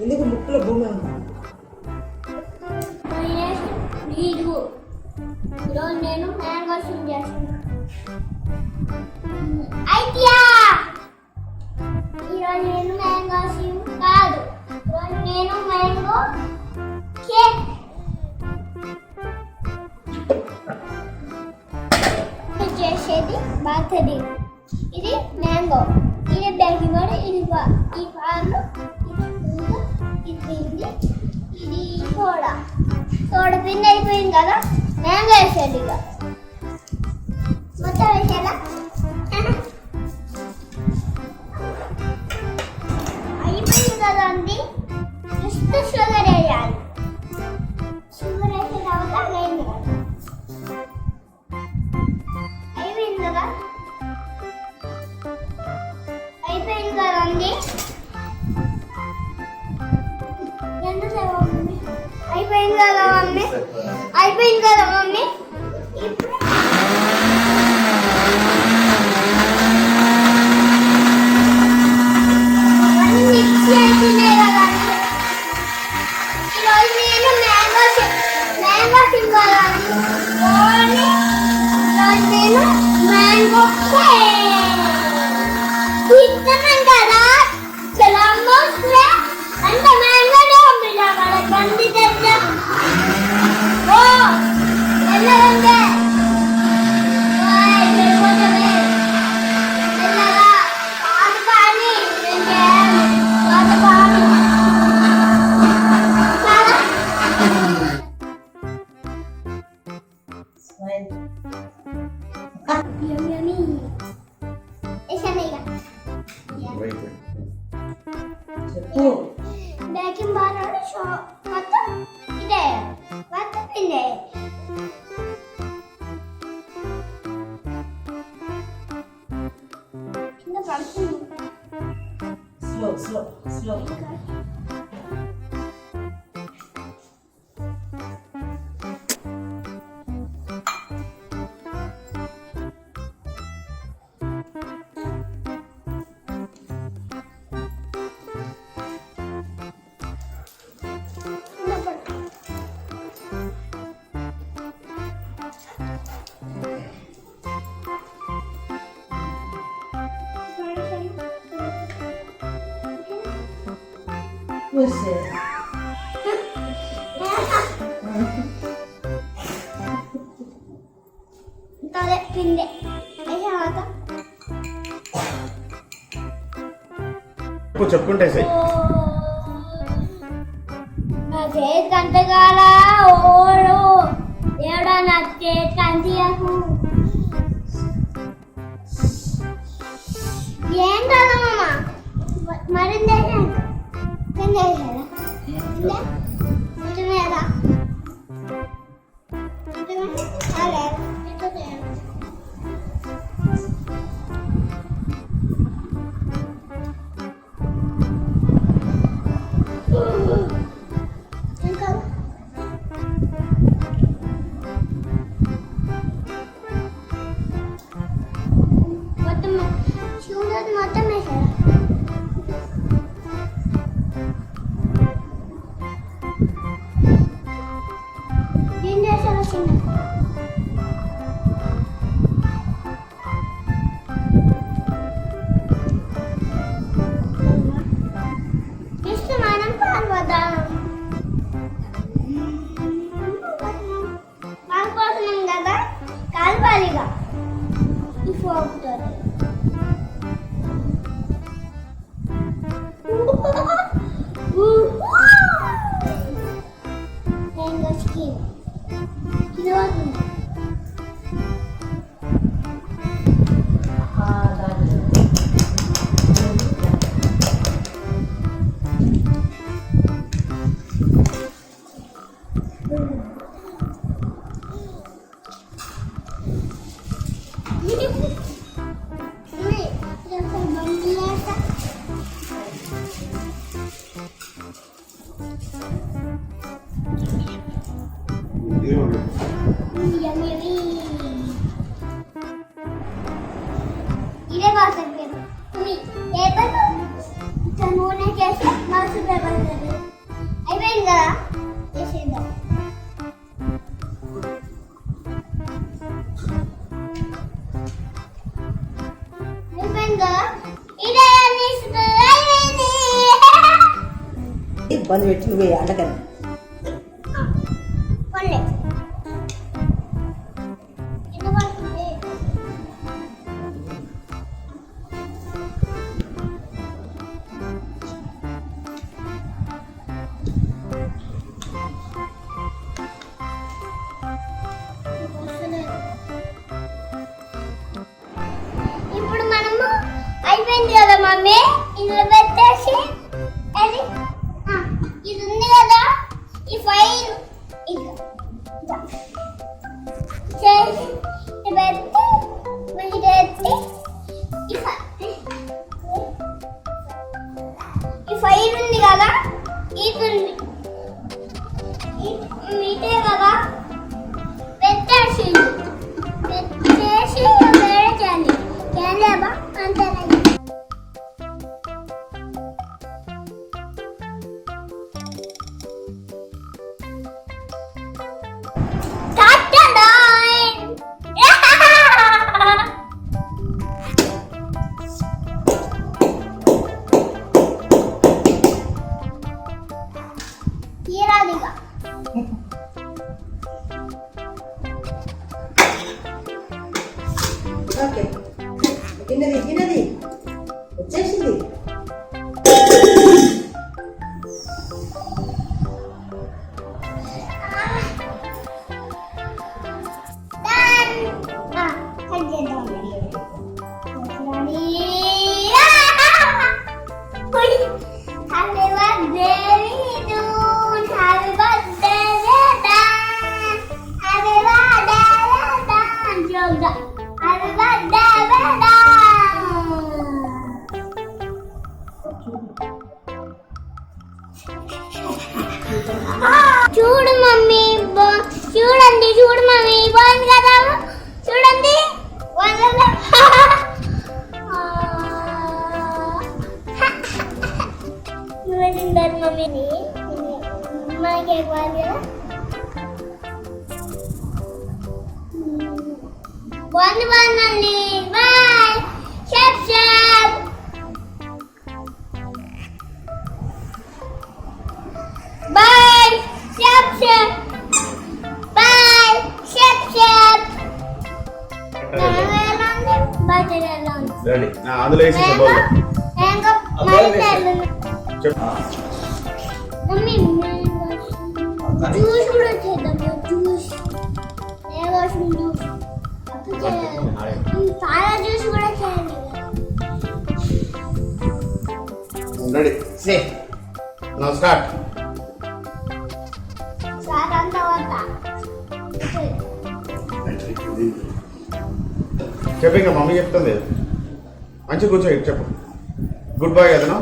ఎందుకు ముక్కులో భూమి ఉంది? ఈరోజు నేను మ్యాంగో షూట్ చేస్తున్నా. ఈరోజు నేను మ్యాంగో షూట్ కాదు, ఈరోజు నేను మ్యాంగో కేక్ చేసేది. బర్త్డే ఇది మ్యాంగో, ఇది బేకింగ్ పౌడర్, ఇది ఈ పాలు, ఇది సోడా. సోడా పిండి అయిపోయింది కదా, మ్యాంగో వేసేది. ఇక మొత్తం వేసేలా అయిపోయింది కదా అండి. జస్ట్ షుగర్ వేయాలి. షుగర్ వేసిన తర్వాత అయింది కదా, అయిపోయింది కదా, అయిపోయింది కదండి. అయిపోయింది కదా మమ్మీ, అయిపోయింది కదా మమ్మీ. ఇప్పుడు మిక్సీ అయిపోయినాయి కదండి. ఈరోజు నేను మ్యాంగో తింటానండి. ఈరోజు నేను మ్యాంగో తింటున్నాను కదా. చాలా అంత మ్యాంగోనే పంపించాలి. బండి తెచ్చా వెళ్ళదంటే బేకింగ్ పౌడర్ మొత్తం ఇదే మొత్తం పిండే. కింద పడుతుంది. Slow slow slow. పిండే చెప్పుకుంటే అదే కంటగాల ఓడు ఎవడా నచ్చే కంటియకు ఏం కాదమ్మా. మరింత కింద వేసారా లేదా మొత్తం చూడదు, మొత్తం వేసారా. ఏం చేశారు చిన్న కాల్పాలిగా ఈ ఫోక్తో. మ్యాంగో స్కిన్ ఇది అవుతుంది. ఇదే బాగా నూనె చేస్తే మస్తు కదా చేసేద్దాం. అయిపోయింది కదా ఇదే అయిపోయింది. ఇబ్బంది పెట్టి నువ్వే అండకని కొల్లే ఎంత పడుతుంది? ఇప్పుడు మనము అయిపోయింది కదా మమ్మీ, ఇందులో పెట్టేసి అది ఇది ఉంది కదా ఈ ఫైల్ ఇది చేసి ఇది పెట్టి మళ్ళీ పెట్టి ఈ ఫైల్ ఉంది కదా ఇది మీటే కదా పెట్టేసి పెట్టేసి వేరే చేయాలి చేయలేబా అంతేనా? తీరాలిగా ఓకే తిన్నది తిన్నది వచ్చేసింది. చూడు మమ్మీ, చూడండి చూడు మమ్మీ, బాగుంది కదా చూడండి. నువ్వే తింటారు మమ్మీని మాకే బాగుంది కదా. బాగుందండి. Bye chef chef. Bye chef chef. Bye chef chef. అందులో వేసి మమ్మీ జ్యూస్ కూడా చేద్దాం. జ్యూస్ జ్యూస్ చాలా జ్యూస్ కూడా చేయండి. రెడీ సే నౌ స్టార్ట్. సార్ అంతా వద్దా చెప్పు, ఇంకా మమ్మీ చెప్తుంది. మంచిగా కూర్చో, చెప్పు. గుడ్ బాయ్ కదా.